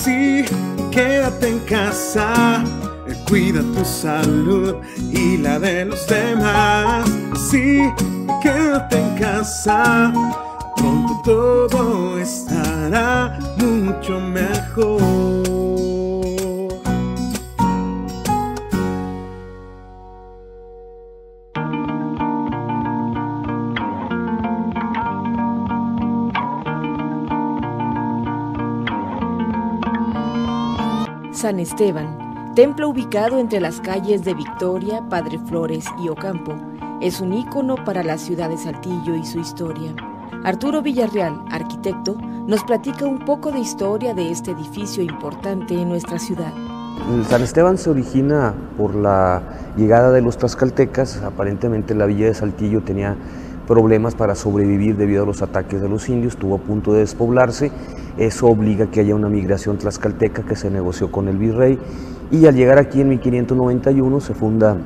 Sí, quédate en casa, cuida tu salud y la de los demás. Sí, quédate en casa, pronto todo estará mucho mejor. San Esteban, templo ubicado entre las calles de Victoria, Padre Flores y Ocampo, es un ícono para la ciudad de Saltillo y su historia. Arturo Villarreal, arquitecto, nos platica un poco de historia de este edificio importante en nuestra ciudad. San Esteban se origina por la llegada de los tlaxcaltecas. Aparentemente la villa de Saltillo tenía problemas para sobrevivir debido a los ataques de los indios, estuvo a punto de despoblarse. Eso obliga a que haya una migración tlaxcalteca que se negoció con el virrey, y al llegar aquí en 1591 se funda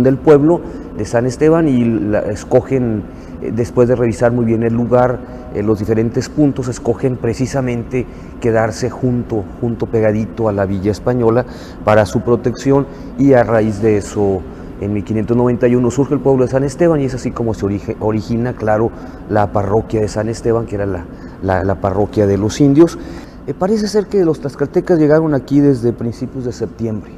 el pueblo de San Esteban y escogen, después de revisar muy bien el lugar, los diferentes puntos, escogen precisamente quedarse junto pegadito a la villa española para su protección, y a raíz de eso en 1591 surge el pueblo de San Esteban, y es así como se origina, claro, la parroquia de San Esteban, que era la parroquia de los indios. Parece ser que los tlaxcaltecas llegaron aquí desde principios de septiembre,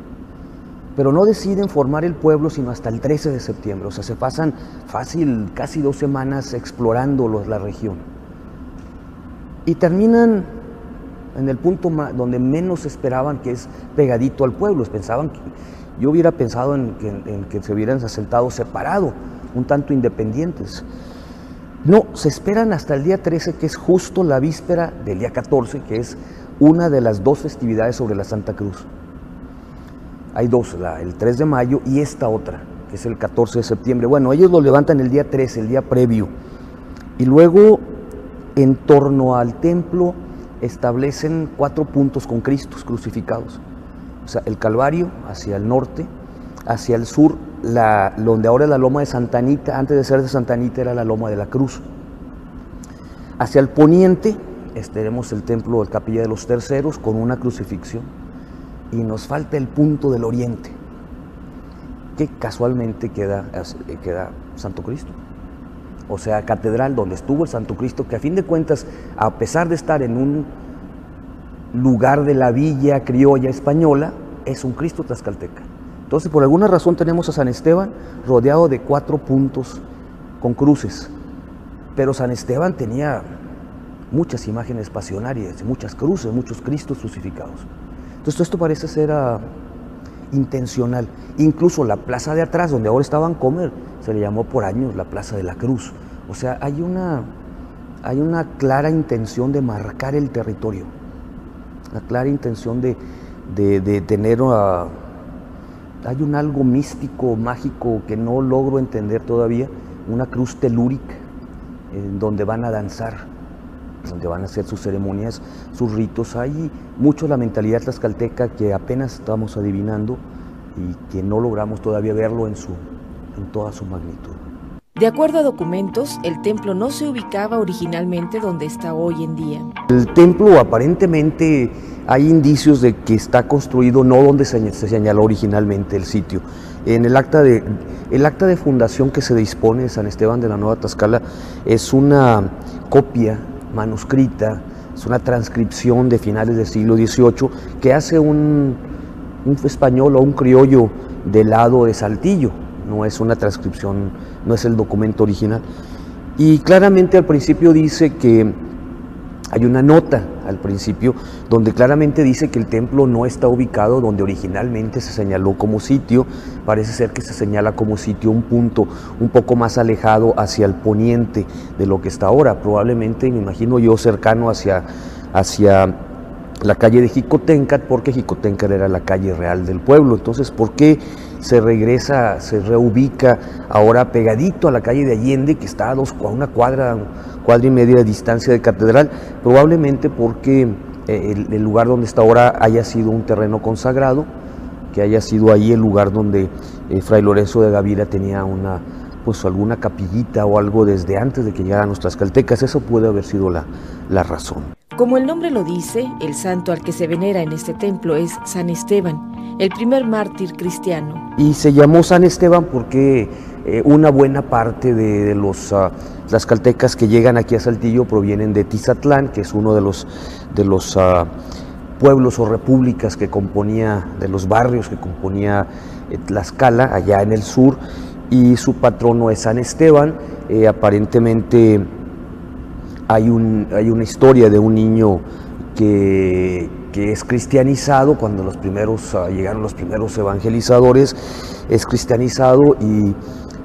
pero no deciden formar el pueblo sino hasta el 13 de septiembre, o sea, se pasan fácil casi 2 semanas explorando la región. Y terminan en el punto donde menos esperaban, que es pegadito al pueblo. Pensaban que yo hubiera pensado en que se hubieran asentado separado, un tanto independientes. No, se esperan hasta el día 13, que es justo la víspera del día 14, que es una de las 2 festividades sobre la Santa Cruz. Hay 2, el 3 de mayo y esta otra, que es el 14 de septiembre. Bueno, ellos lo levantan el día 13, el día previo, y luego en torno al templo establecen 4 puntos con Cristos crucificados. O sea, el Calvario hacia el norte, hacia el sur, donde ahora es la Loma de Santa Anita. Antes de ser de Santa Anita era la Loma de la Cruz. Hacia el poniente tenemos el templo de Capilla de los Terceros con una crucifixión, y nos falta el punto del oriente, que casualmente queda Santo Cristo. O sea, catedral, donde estuvo el Santo Cristo, que a fin de cuentas, a pesar de estar en un lugar de la villa criolla española, es un Cristo tlaxcalteca. Entonces, por alguna razón tenemos a San Esteban rodeado de 4 puntos con cruces, pero San Esteban tenía muchas imágenes pasionarias, muchas cruces, muchos Cristos crucificados. Entonces, esto parece ser intencional. Incluso la plaza de atrás, donde ahora está Vancomer, se le llamó por años la Plaza de la Cruz. O sea, hay una clara intención de marcar el territorio, la clara intención de tener... hay un algo místico, mágico, que no logro entender todavía, una cruz telúrica, donde van a danzar, donde van a hacer sus ceremonias, sus ritos. Hay mucho la mentalidad tlaxcalteca que apenas estamos adivinando y que no logramos todavía verlo en toda su magnitud. De acuerdo a documentos, el templo no se ubicaba originalmente donde está hoy en día. El templo, aparentemente, hay indicios de que está construido no donde se señaló originalmente el sitio. En el acta de fundación que se dispone de San Esteban de la Nueva Tlaxcala es una copia manuscrita, es una transcripción de finales del siglo XVIII que hace un español o un criollo del lado de Saltillo. No es una transcripción, no es el documento original. Y claramente al principio dice que hay una nota al principio donde claramente dice que el templo no está ubicado donde originalmente se señaló como sitio. Parece ser que se señala como sitio un punto un poco más alejado hacia el poniente de lo que está ahora, probablemente, me imagino yo, cercano hacia la calle de Jicotencat, porque Jicotencat era la calle real del pueblo. Entonces, ¿por qué se regresa, se reubica ahora pegadito a la calle de Allende, que está a una cuadra y media de distancia de Catedral? Probablemente porque el lugar donde está ahora haya sido un terreno consagrado, que haya sido ahí el lugar donde Fray Lorenzo de Gavira tenía alguna capillita o algo desde antes de que llegaran los tlaxcaltecas. Eso puede haber sido la razón. Como el nombre lo dice, el santo al que se venera en este templo es San Esteban, el primer mártir cristiano. Y se llamó San Esteban porque una buena parte de los tlaxcaltecas que llegan aquí a Saltillo provienen de Tizatlán, que es uno de los pueblos o repúblicas que componía, de los barrios que componía Tlaxcala, allá en el sur, y su patrono es San Esteban. Aparentemente hay una historia de un niño que es cristianizado cuando llegaron los primeros evangelizadores, es cristianizado y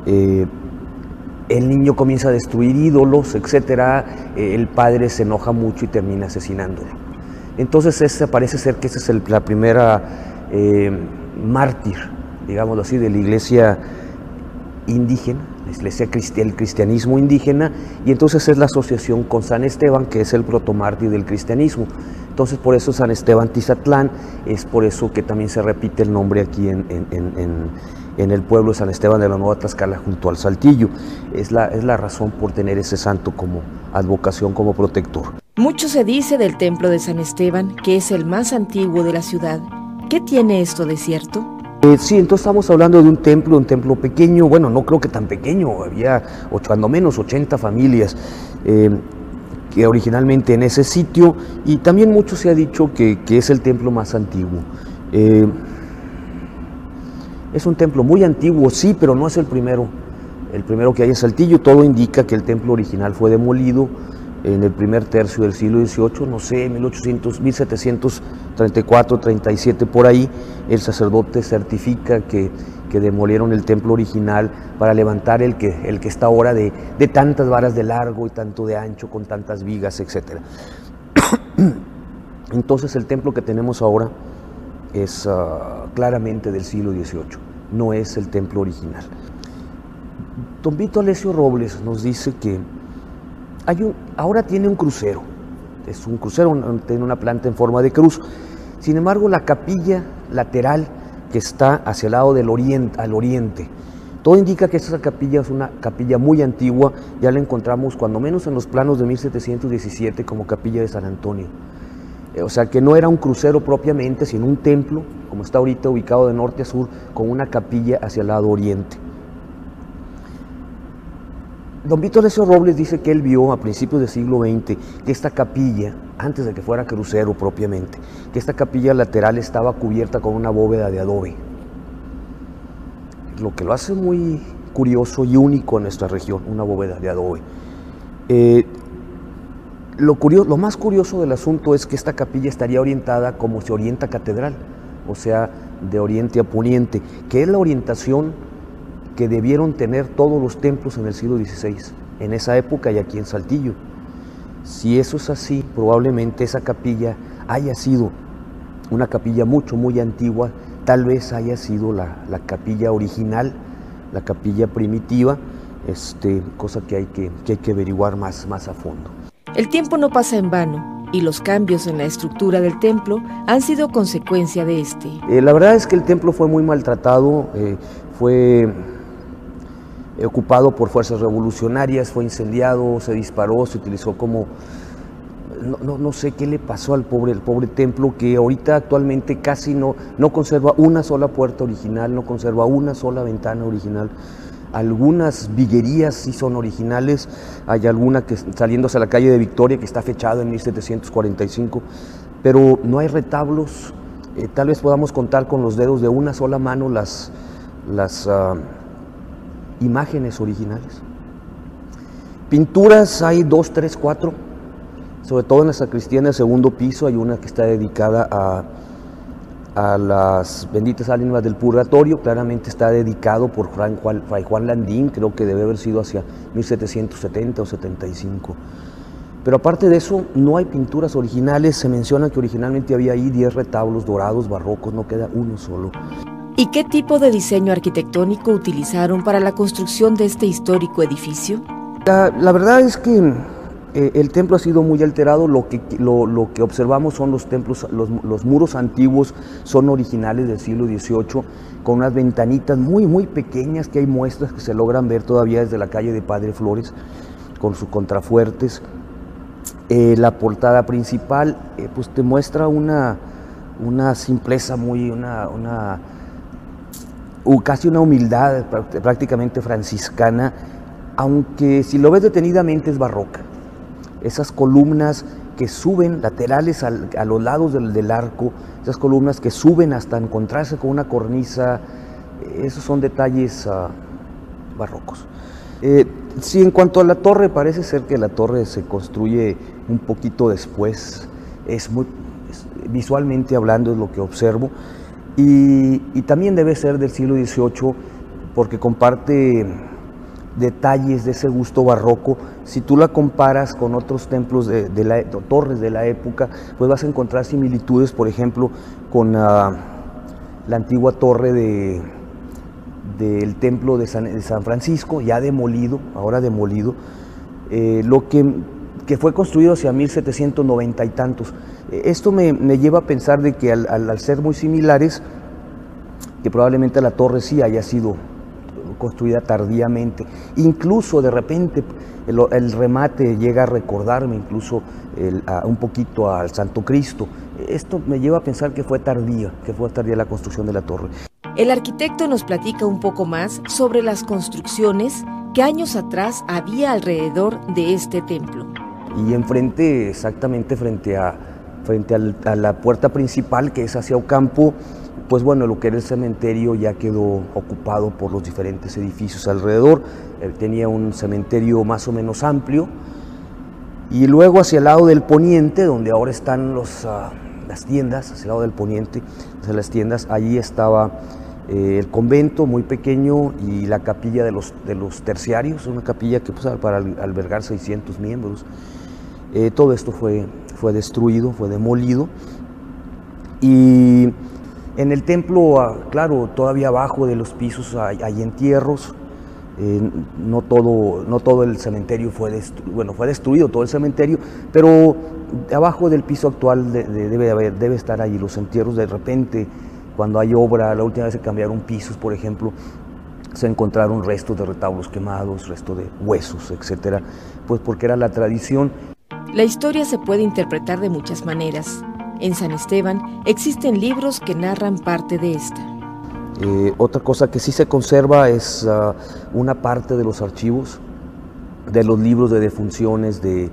el niño comienza a destruir ídolos, etcétera. El padre se enoja mucho y termina asesinándolo. Entonces parece ser que esa es la primera mártir, digámoslo así, de la iglesia indígena, el cristianismo indígena, y entonces es la asociación con San Esteban, que es el protomártir del cristianismo. Entonces por eso San Esteban Tizatlán, es por eso que también se repite el nombre aquí en el pueblo de San Esteban de la Nueva Tlaxcala junto al Saltillo. Es la razón por tener ese santo como advocación, como protector. Mucho se dice del templo de San Esteban, que es el más antiguo de la ciudad. ¿Qué tiene esto de cierto? Sí, entonces estamos hablando de un templo pequeño, bueno, no creo que tan pequeño, había cuando menos 80 familias que originalmente en ese sitio, y también mucho se ha dicho que es el templo más antiguo. Es un templo muy antiguo, sí, pero no es el primero que hay en Saltillo. Todo indica que el templo original fue demolido en el primer tercio del siglo XVIII, no sé, 1734, 37, por ahí. El sacerdote certifica que demolieron el templo original para levantar el que está ahora de tantas varas de largo y tanto de ancho, con tantas vigas, etc. Entonces el templo que tenemos ahora es claramente del siglo XVIII, no es el templo original. Don Vito Alessio Robles nos dice que ahora tiene un crucero, es un crucero, tiene una planta en forma de cruz. Sin embargo, la capilla lateral que está hacia el lado del oriente, al oriente, todo indica que esa capilla es una capilla muy antigua. Ya la encontramos cuando menos en los planos de 1717 como capilla de San Antonio. O sea que no era un crucero propiamente, sino un templo, como está ahorita ubicado de norte a sur, con una capilla hacia el lado oriente. Don Vito Alessio Robles dice que él vio a principios del siglo XX que esta capilla, antes de que fuera crucero propiamente, que esta capilla lateral estaba cubierta con una bóveda de adobe, lo que lo hace muy curioso y único en nuestra región, una bóveda de adobe. Lo más curioso del asunto es que esta capilla estaría orientada como se orienta catedral, o sea, de oriente a poniente, que es la orientación que debieron tener todos los templos en el siglo XVI, en esa época y aquí en Saltillo. Si eso es así, probablemente esa capilla haya sido una capilla muy antigua, tal vez haya sido la capilla original, la capilla primitiva, cosa que hay que averiguar más a fondo. El tiempo no pasa en vano, y los cambios en la estructura del templo han sido consecuencia de este. La verdad es que el templo fue muy maltratado, fue ocupado por fuerzas revolucionarias, fue incendiado, se disparó, se utilizó como... No sé qué le pasó al pobre templo, que ahorita actualmente casi no conserva una sola puerta original, no conserva una sola ventana original. Algunas viguerías sí son originales, hay alguna que saliéndose a la calle de Victoria que está fechada en 1745, pero no hay retablos. Tal vez podamos contar con los dedos de una sola mano las imágenes originales. Pinturas hay 2, 3, 4, sobre todo en la sacristía en el segundo piso hay una que está dedicada a las benditas ánimas del purgatorio, claramente está dedicado por Fray Juan Landín, creo que debe haber sido hacia 1770 o 75. Pero aparte de eso, no hay pinturas originales. Se menciona que originalmente había ahí 10 retablos dorados barrocos, no queda uno solo. ¿Y qué tipo de diseño arquitectónico utilizaron para la construcción de este histórico edificio? La verdad es que el templo ha sido muy alterado. Lo que observamos son los templos, los muros antiguos son originales del siglo XVIII, con unas ventanitas muy pequeñas, que hay muestras que se logran ver todavía desde la calle de Padre Flores, con sus contrafuertes. La portada principal pues te muestra una simpleza casi una humildad prácticamente franciscana, aunque si lo ves detenidamente es barroca. Esas columnas que suben laterales a los lados del arco, esas columnas que suben hasta encontrarse con una cornisa, esos son detalles barrocos. Sí, en cuanto a la torre, parece ser que la torre se construye un poquito después, visualmente hablando es lo que observo, y también debe ser del siglo XVIII porque comparte detalles de ese gusto barroco. Si tú la comparas con otros templos torres de la época, pues vas a encontrar similitudes, por ejemplo, con la antigua torre del templo de San Francisco, ya demolido, ahora demolido, lo que fue construido hacia 1790 y tantos. Esto me lleva a pensar de que al ser muy similares, que probablemente la torre sí haya sido construida tardíamente, incluso de repente el remate llega a recordarme incluso un poquito al Santo Cristo. Esto me lleva a pensar que fue tardía la construcción de la torre. El arquitecto nos platica un poco más sobre las construcciones que años atrás había alrededor de este templo. Y enfrente, exactamente frente a la puerta principal, que es hacia Ocampo, pues bueno, lo que era el cementerio ya quedó ocupado por los diferentes edificios alrededor. Tenía un cementerio más o menos amplio, y luego hacia el lado del poniente, donde ahora están las tiendas, hacia el lado del poniente, hacia las tiendas, allí estaba el convento muy pequeño y la capilla de los terciarios, una capilla que pues, para albergar 600 miembros. Todo esto fue destruido, fue demolido, y en el templo, claro, todavía abajo de los pisos hay entierros. No todo el cementerio fue destruido todo el cementerio, pero abajo del piso actual debe estar allí los entierros. De repente, cuando hay obra, la última vez se cambiaron pisos, por ejemplo, se encontraron restos de retablos quemados, restos de huesos, etcétera, pues porque era la tradición. La historia se puede interpretar de muchas maneras. En San Esteban existen libros que narran parte de esta. Otra cosa que sí se conserva es una parte de los archivos, de los libros de defunciones, de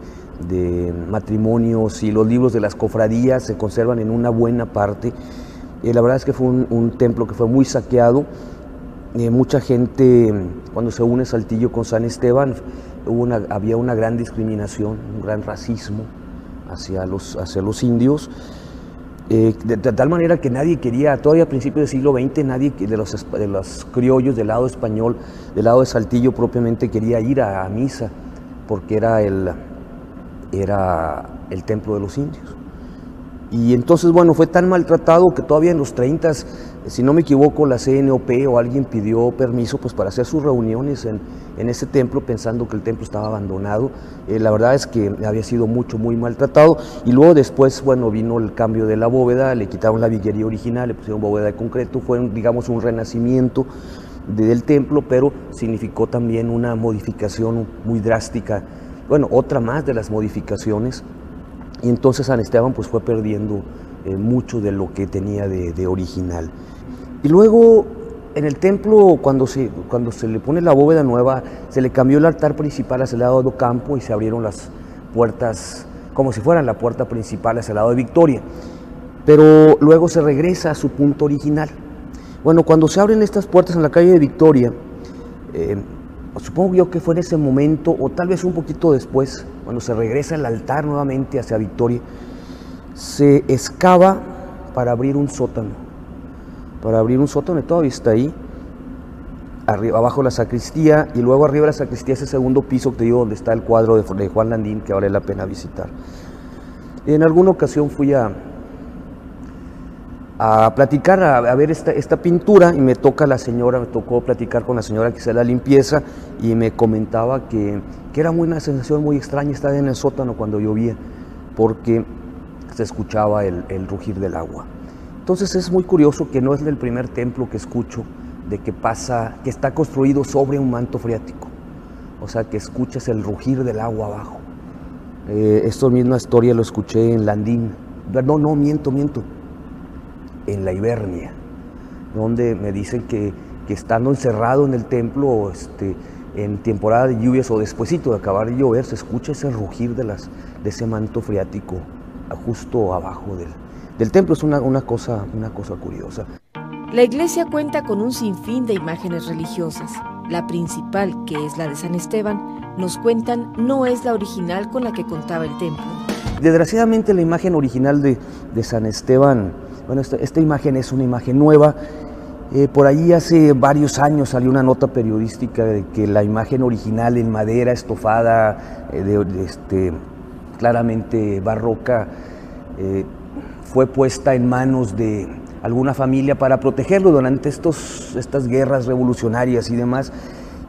matrimonios, y los libros de las cofradías se conservan en una buena parte. La verdad es que fue un templo que fue muy saqueado. Mucha gente, cuando se une Saltillo con San Esteban, había una gran discriminación, un gran racismo hacia los indios, de tal manera que nadie quería, todavía a principios del siglo XX, nadie de los criollos del lado español, del lado de Saltillo propiamente, quería ir a misa, porque era el templo de los indios. Y entonces, bueno, fue tan maltratado que todavía en los 30s, si no me equivoco, la CNOP o alguien pidió permiso pues para hacer sus reuniones en ese templo, pensando que el templo estaba abandonado. La verdad es que había sido muy maltratado, y luego después, bueno, vino el cambio de la bóveda, le quitaron la viguería original, le pusieron bóveda de concreto. Fue, digamos, un renacimiento del templo, pero significó también una modificación muy drástica, bueno, otra más de las modificaciones. Y entonces San Esteban pues fue perdiendo mucho de lo que tenía de original. Y luego en el templo, cuando se le pone la bóveda nueva, se le cambió el altar principal hacia el lado de Ocampo y se abrieron las puertas como si fueran la puerta principal hacia el lado de Victoria. Pero luego se regresa a su punto original. Bueno, cuando se abren estas puertas en la calle de Victoria, supongo yo que fue en ese momento, o tal vez un poquito después, cuando se regresa el altar nuevamente hacia Victoria, se excava para abrir un sótano. Todavía está ahí, abajo la sacristía, y luego arriba de la sacristía ese segundo piso que te digo, donde está el cuadro de Juan Landín, que vale la pena visitar. En alguna ocasión fui a platicar, a ver esta pintura, y me tocó platicar con la señora que hace la limpieza, y me comentaba que era una sensación muy extraña estar en el sótano cuando llovía, porque se escuchaba el rugir del agua. Entonces es muy curioso que no es el primer templo que escucho de que está construido sobre un manto freático, o sea que escuchas el rugir del agua abajo. Esta misma historia lo escuché en Landín, no, miento, en la Ibernia, donde me dicen que estando encerrado en el templo, en temporada de lluvias o despuesito de acabar de llover, se escucha ese rugir de ese manto freático justo abajo del templo. Es una cosa curiosa. La iglesia cuenta con un sinfín de imágenes religiosas. La principal, que es la de San Esteban, nos cuentan no es la original con la que contaba el templo. Desgraciadamente la imagen original de San Esteban, bueno, esta imagen es una imagen nueva. Por ahí hace varios años salió una nota periodística de que la imagen original en madera estofada, claramente barroca, fue puesta en manos de alguna familia para protegerlo durante estas guerras revolucionarias y demás,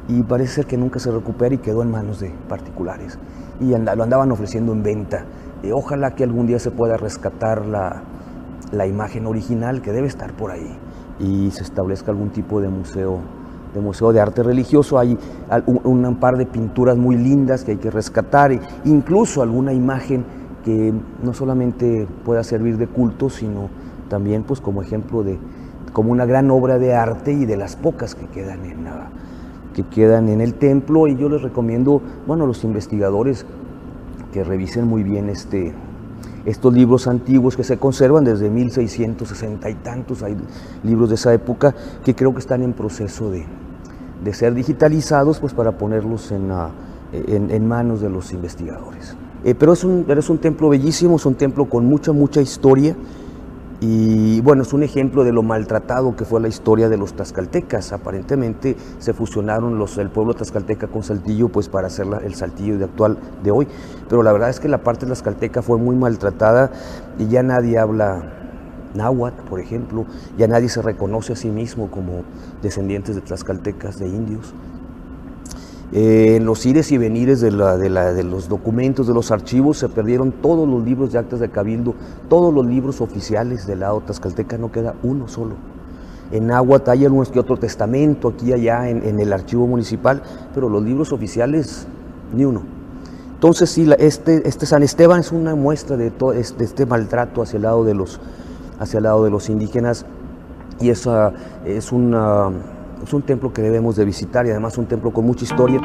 y parece ser que nunca se recupera y quedó en manos de particulares y lo andaban ofreciendo en venta. Ojalá que algún día se pueda rescatar la imagen original, que debe estar por ahí, y se establezca algún tipo de museo de arte religioso. Hay un par de pinturas muy lindas que hay que rescatar, incluso alguna imagen que no solamente pueda servir de culto, sino también pues como ejemplo como una gran obra de arte, y de las pocas que quedan en el templo. Y yo les recomiendo, bueno, a los investigadores que revisen muy bien estos libros antiguos que se conservan desde 1660 y tantos. Hay libros de esa época que creo que están en proceso de ser digitalizados, pues para ponerlos en manos de los investigadores. Pero es un templo bellísimo, es un templo con mucha historia, y bueno, es un ejemplo de lo maltratado que fue la historia de los tlaxcaltecas. Aparentemente se fusionaron el pueblo tlaxcalteca con Saltillo, pues para hacer el Saltillo actual de hoy, pero la verdad es que la parte tlaxcalteca fue muy maltratada y ya nadie habla náhuatl, por ejemplo, ya nadie se reconoce a sí mismo como descendientes de tlaxcaltecas, de indios. En los ires y venires de los documentos, de los archivos, se perdieron todos los libros de actas de cabildo, todos los libros oficiales del lado tlaxcalteca, no queda uno solo. En náhuatl hay algunos que otro testamento aquí y allá en el archivo municipal, pero los libros oficiales, ni uno. Entonces sí, este San Esteban es una muestra de todo este maltrato hacia el lado de los indígenas, y es un templo que debemos de visitar, y además un templo con mucha historia.